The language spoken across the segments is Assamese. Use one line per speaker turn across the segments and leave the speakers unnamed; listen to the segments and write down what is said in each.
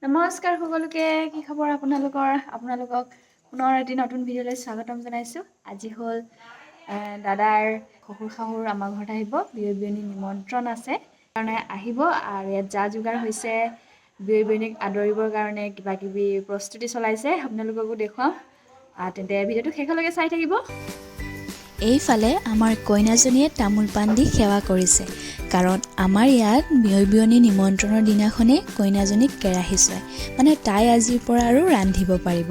নমস্কাৰ সকলোকে কি খবৰ আপোনালোকক পুনৰ এটি নতুন ভিডিঅ'লৈ স্বাগতম জনাইছোঁ। আজি হ'ল দাদাৰ শহুৰ শাহুৰ আমাৰ ঘৰত আহিব, বিয়নী নিমন্ত্ৰণ আছে কাৰণে আহিব আৰু ইয়াত যা যোগাৰ হৈছে বিয়নীক আদৰিবৰ কাৰণে কিবা কিবি প্ৰস্তুতি চলাইছে, আপোনালোককো দেখুৱাম। তেন্তে ভিডিঅ'টো শেষলৈকে চাই থাকিব।
এইফালে আমাৰ কইনাজনীয়ে তামোল পাণ দি সেৱা কৰিছে, কাৰণ আমাৰ ইয়াত বিয়নী নিমন্ত্ৰণৰ দিনাখনেই কইনাজনীক কেৰাহী চুৱায়, মানে তাই আজিৰ পৰা আৰু ৰান্ধিব পাৰিব।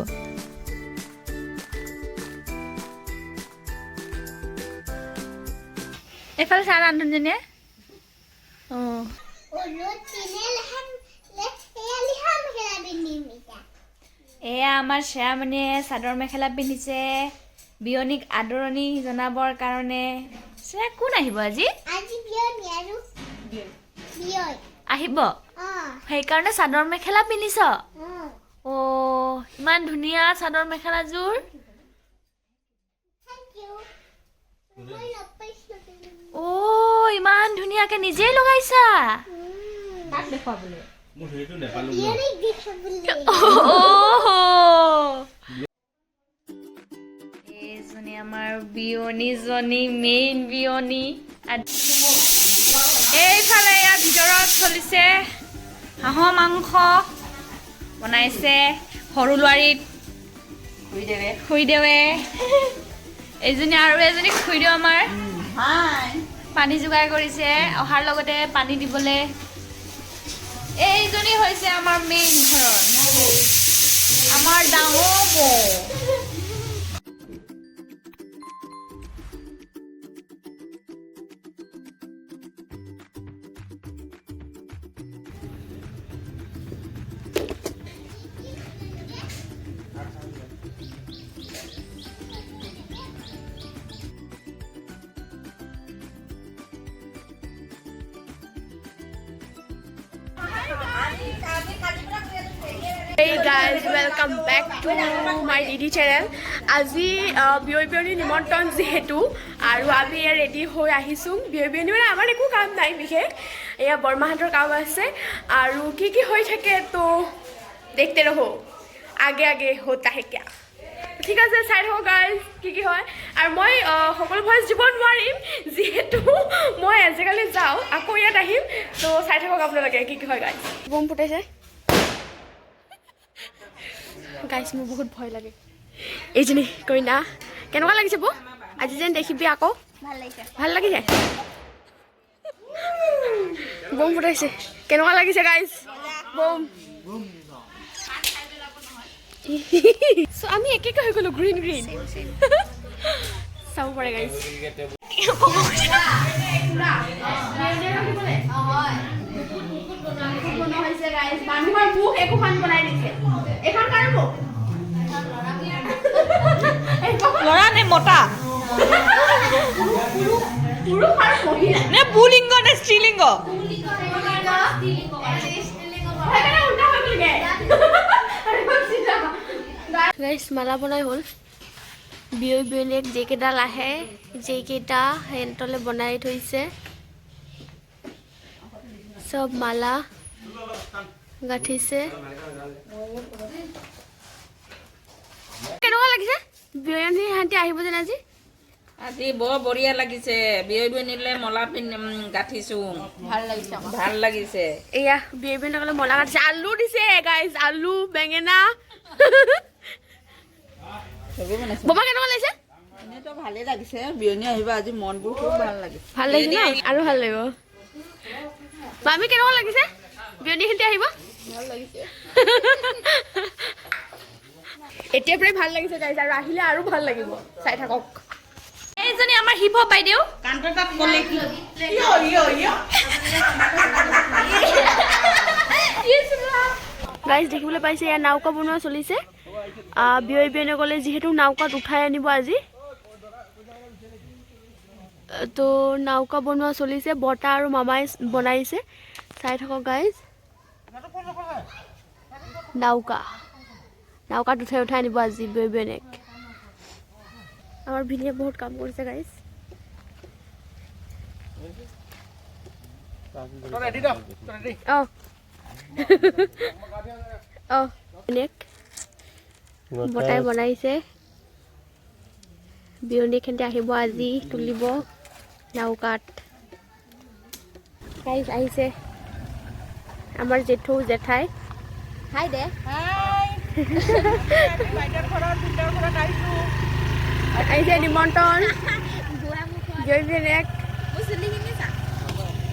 এইফালে চাহ ৰান্ধনীজনীয়ে এয়া আমাৰ শ্ৰেয়ামণিয়ে চাদৰ মেখেলা পিন্ধিছে বিয়নীক আদৰণি জনাবৰ কাৰণে। শ্ৰেয়া কোন আহিব আজি? আহিব, সেইকাৰণে চাদৰ মেখেলা পিন্ধিছ? ইমান ধুনীয়া চাদৰ মেখেলাযোৰ। ইমান ধুনীয়াকে নিজেই লগাইছা। এইজনী আমাৰ বিয়নীজনী, মেইন বিয়নী। এইফালে ইয়াৰ ভিতৰত চলিছে হাঁহৰ মাংস বনাইছে সৰু লোৱাৰীত খুই দেৱে। এইজনী আৰু এজনী খুই দেউ আমাৰ পানী যোগাৰ কৰিছে, অহাৰ লগতে পানী দিবলৈ। এইজনী হৈছে আমাৰ মেইন ঘৰৰ আমাৰ ডাঙৰ বৌ।
Hey guys, welcome back to my DD channel. আজি বিয়নী নিমন্ত্ৰণ যিহেতু আৰু আমি ৰেডি হৈ আহিছোঁ। বিয়নী মানে আমাৰ একো কাম নাই বিশেষ, এয়া বৰমাহঁতৰ কাম আছে আৰু কি কি হৈ থাকে তো দেখতে ৰহো, আগে আগে হোতা হে কিয়া। ঠিক আছে, চাই থাকোঁ গাইজ কি কি হয়। আৰু মই সকলো ভইচ দিব নোৱাৰিম যিহেতু মই আজিকালি যাওঁ, আকৌ ইয়াত আহিম, তো চাই থাকক আপোনালোকে কি কি হয়। গাইজ বম ফুটাইছে গাইজ, মোৰ বহুত ভয় লাগে। এইজনী কইনা কেনেকুৱা লাগিছে বৌ? আজি যেন দেখিবি আকৌ ভাল লাগিছে। বম ফুটাইছে, কেনেকুৱা লাগিছে গাইজ? বম আমি একে হৈ গ'লো, গ্ৰীণ গ্ৰীণ চাব পাৰে গাইজ। মানুহৰ মুখ একোখন বনাই দিছে। এখন কাৰ মুখ?
ল'ৰা নে মতা নে পুলিংগ নে স্ত্ৰীলিংগ?
গাইজ মালা বনাই হ'ল। বিয়নীক যিকেইডাল আহে যিকেইটা সিহঁতলৈ বনাই থৈছে, চব মালা গাঠিছে। কেনেকুৱা লাগিছে বিয়নী সিহঁতি আহিব যেন আজি?
আজি বৰ বঢ়িয়া লাগিছে। বিয়নীলৈ মলা গাঠিছো, ভাল লাগিছে।
এয়া বিয়নীসকলে মলা গাঠিছে, আলু দিছে গাইজ, আলু বেঙেনা। বাবা কেনেকুৱা লাগিছে?
এনেইতো ভালেই লাগিছে, বিয়নী আহিব আজি, মনবোৰ খুব ভাল লাগিছে।
ভাল লাগিছে ন? আৰু ভাল লাগিব। মামী কেনেকুৱা লাগিছে বিয়নী সিহঁতি আহিব?
ভাল লাগিছে।
এতিয়াৰ পৰাই ভাল লাগিছে গাইজ, আৰু আহিলে আৰু ভাল লাগিব, চাই থাকক।
এইজনী আমাৰ হিপ হপ বাইদেউ।
গাইজ দেখিবলৈ পাইছে ইয়াত নাওকা বনোৱা চলিছে। বিয়নীসকলে যিহেতু নাওকাত উঠাই আনিব আজি, তো নাওকা বনোৱা চলিছে। বৰ্তা আৰু মামাই বনাইছে, চাই থাকক গাইজ। নাওকাত উঠাই আনিব আজি বিয়নীক। আমাৰ ভিনিয়ে বহুত কাম কৰিছে গাইজ। Oh. অঁ বটাই বনাইছে বিয়নীখিনি আহিব আজি তুলিব নৌকাত গাইজ আহিছে আমাৰ জেঠু জেঠাই হাই দে আহিছে নিমন্ত্ৰণ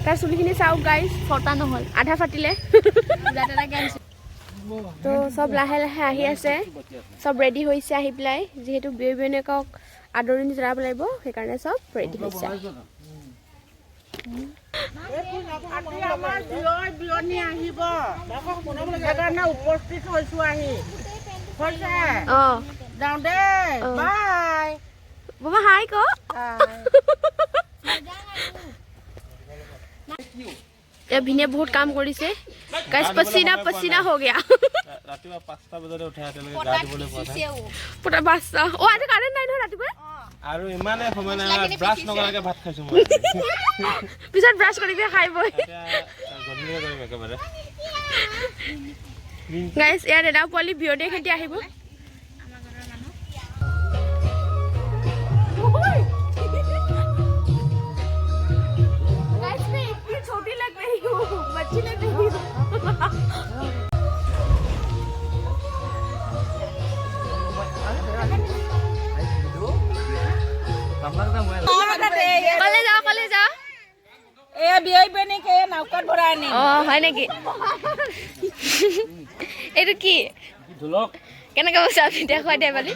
তাৰ চুলিখিনি চাওক গাইজ ফটা নহ'ল আধা ফাটিলে তো চব লাহে লাহে আহি আছে চব ৰেডি হৈছে আহি পেলাই যিহেতু বিয়নী বিয়নীয়েকক আদৰণি জনাব লাগিব সেইকাৰণে চব ৰেডি হৈছে
আমাৰ বিয়ৰ বিয়নী আহিব সেইকাৰণে উপস্থিত হৈছো আহি হৈছে
অঁ
যাওঁ দেই বাই
বাবা হাই ক ভিনে বহুত কাম কৰিছে গাইজ পচিনা পচিনা হৈ গয়া
ৰাতিপুৱা 5টা বজাতে উঠাই তেওঁলোকে গা ধুবলৈ পোৱা নাই
পুৰা বাচ্চা অ আজি কাৰেণ্ট নাই নহয় ৰাতিপুৱা
আৰু ইমানে সময় নাই ব্ৰাছ নকৰাকে ভাত খাইছো মই
পিছত ব্ৰাছ কৰিবি খাই বই
এতিয়া গধূলিয়ে কৰিম একেবাৰে
গাইজ ইয়াৰ দাদা পোৱালি বিয়নী খেতি আহিব छोटी लग रही हूँ बच्ची लग रही हूँ কলে যাও
এয়া বিয়ৈ বেনীকে নৌকাত ভৰাই আনিম
অ হয় নেকি এইটো কি কেনেকে বস্তু আপুনি দেখুৱাই দিয়ে মানে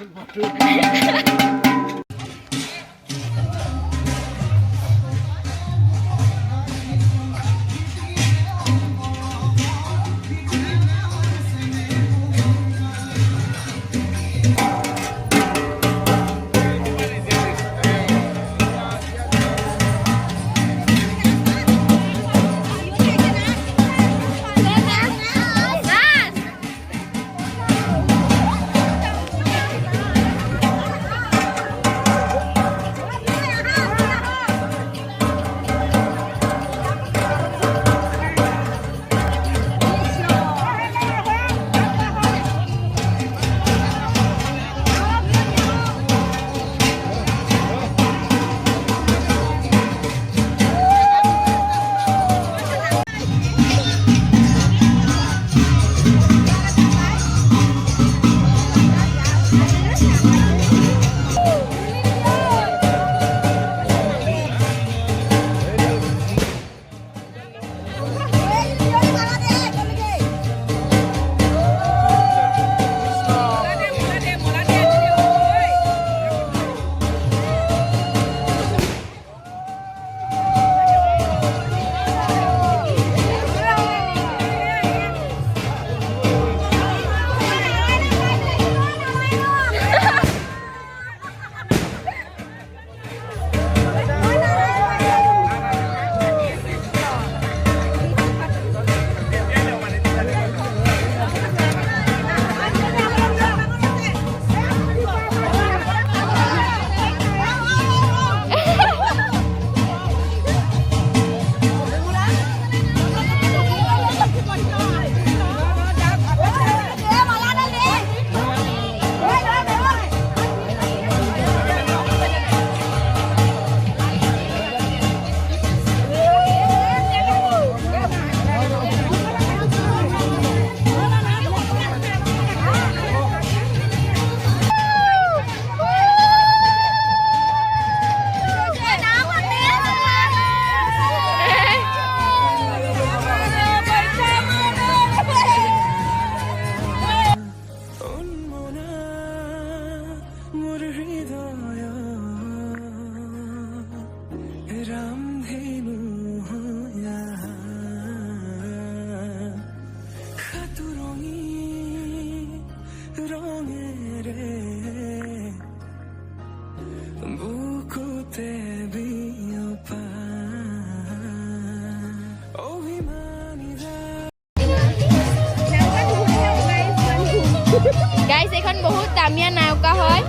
গাইজ এখন বহুত দামীয়া নাওকা হয়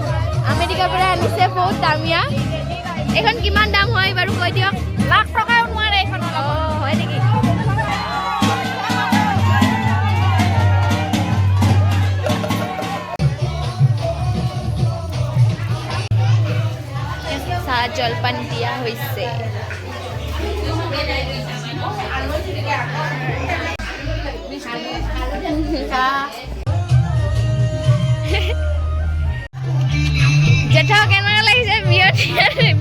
আমেৰিকাৰ পৰা আনিছে বহুত দামীয়া এখন কিমান দাম হয় বাৰু কৈ দিয়ক লাখ টকাও নোৱাৰে এখন হয় নেকি
জলপান দিয়া হৈছে। জেঠা কেনেকুৱা লাগিছে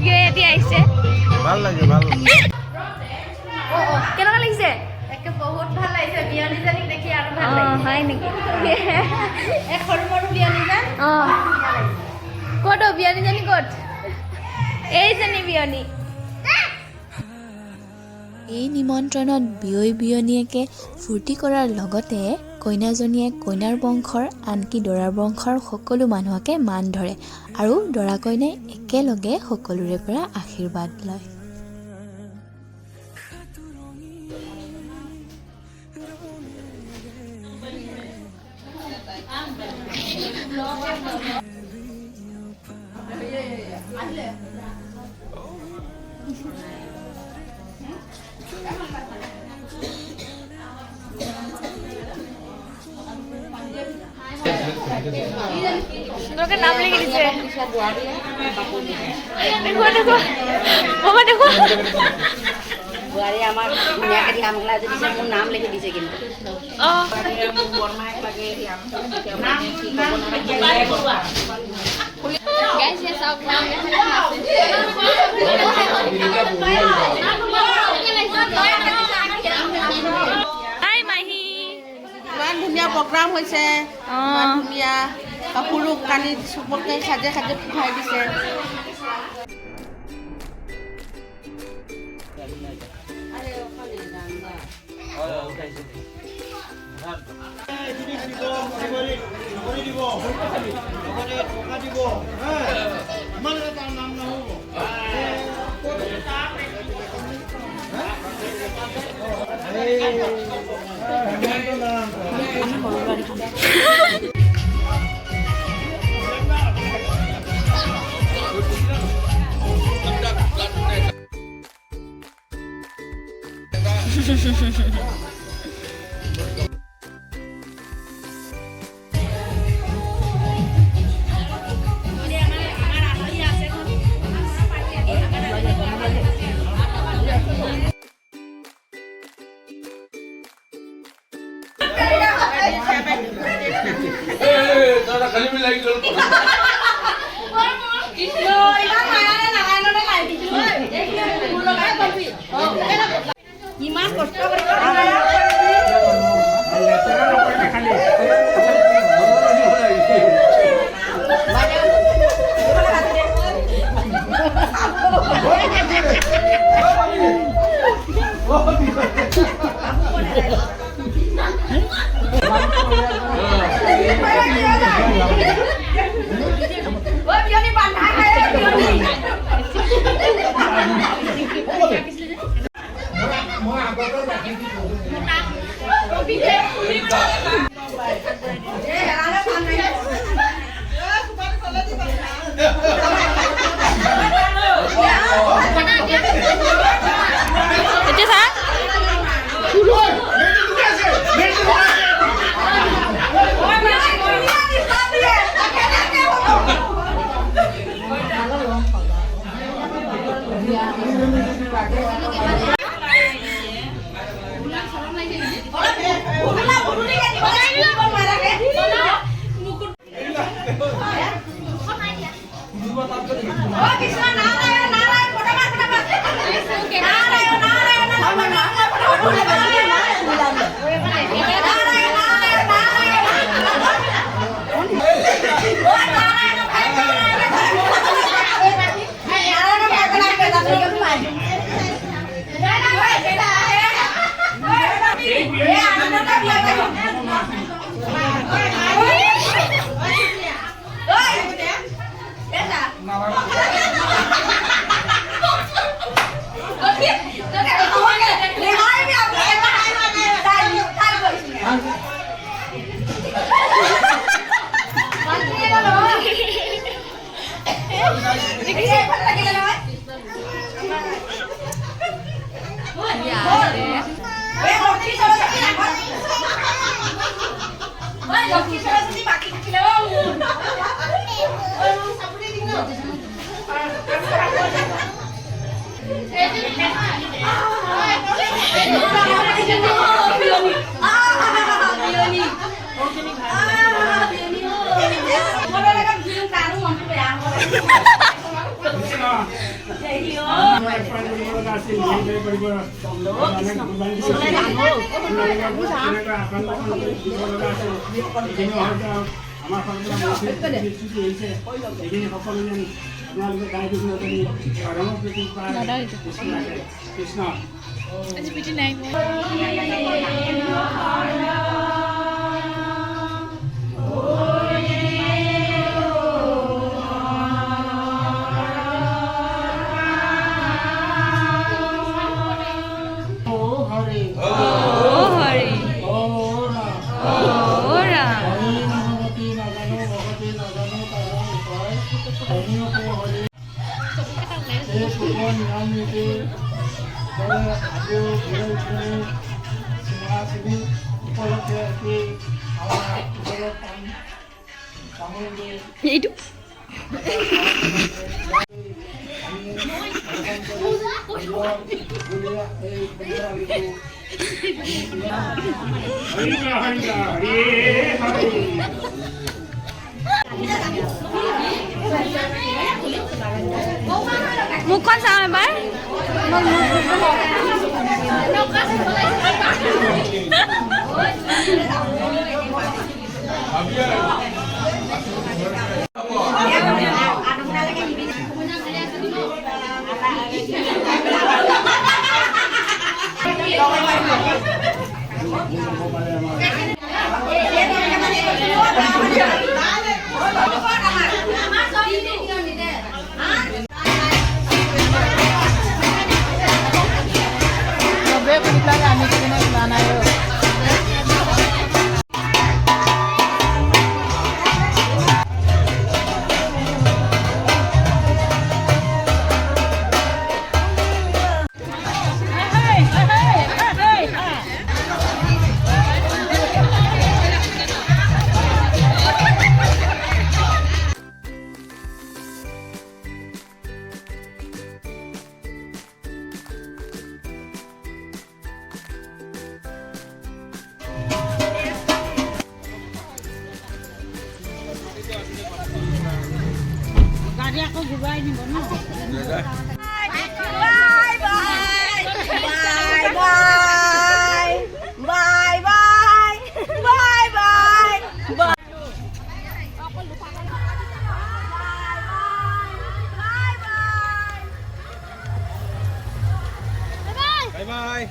বিয়েটি আহিছে?
ভাল লাগে ভাল লাগে
কেনেকুৱা লাগিছে? একে বহুত ভাল লাগিছে বিয়নীজনীক দেখি আৰু ভাল লাগিছে। হয় নেকি? এক সৰু সৰু বিয়নীজন। ক'ত বিয়নীজনী ক'ত? এইজনী বিয়নী।
এই নিমন্ত্ৰণত বিয়নীয়েকে ফূৰ্তি কৰাৰ লগতে কইনাজনীয়ে কইনাৰ বংশৰ আনকি দৰাৰ বংশৰ সকলো মানুহকে মান ধৰে আৰু দৰা কইনাই একেলগে সকলোৰে পৰা আশীৰ্বাদ লয়।
সুন্দৰকে নাম লিখি দিছে। দেখুৱা দেখুৱা বাবা দেখুৱা।
বোৱাৰী আমাক ধুনীয়াকৈ ধ্যান ওলাই দিছে, মোৰ নাম লিখি দিছে কিন্তু।
ইমান ধুনীয়া প্ৰগ্ৰাম হৈছে, ইমান ধুনীয়া কাপোৰো কানি চবকে সাজে সাজে পিন্ধাই দিছে।
ইমান কষ্ট কৰি
Laki
আমাৰ এইখিনি সকলো যেন আপোনালোকে গাই দিব কৃষ্ণ
এইটো মুখখন চাওঁ এবাৰ
বাই বাই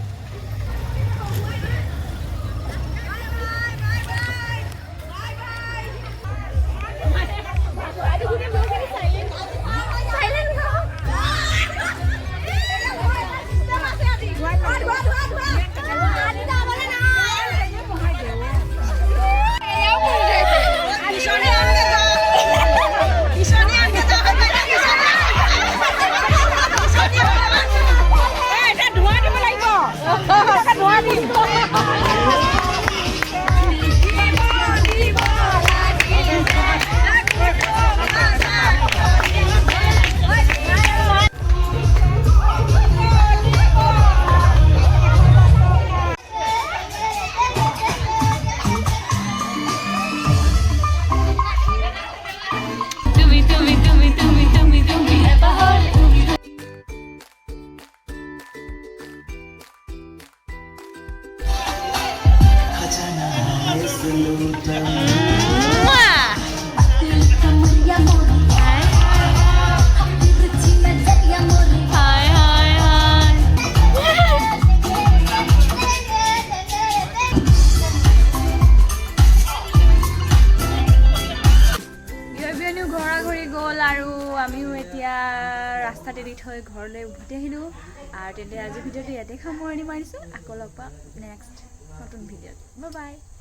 আমিও এতিয়া ৰাস্তাত এৰি থৈ ঘৰলৈ উভতি আহিলোঁ আৰু তেন্তে আজি ভিডিঅ'টো ইয়াতে সামৰণি মাৰিছোঁ আকৌ লগ পাম নেক্সট নতুন ভিডিঅ'ত বাই বাই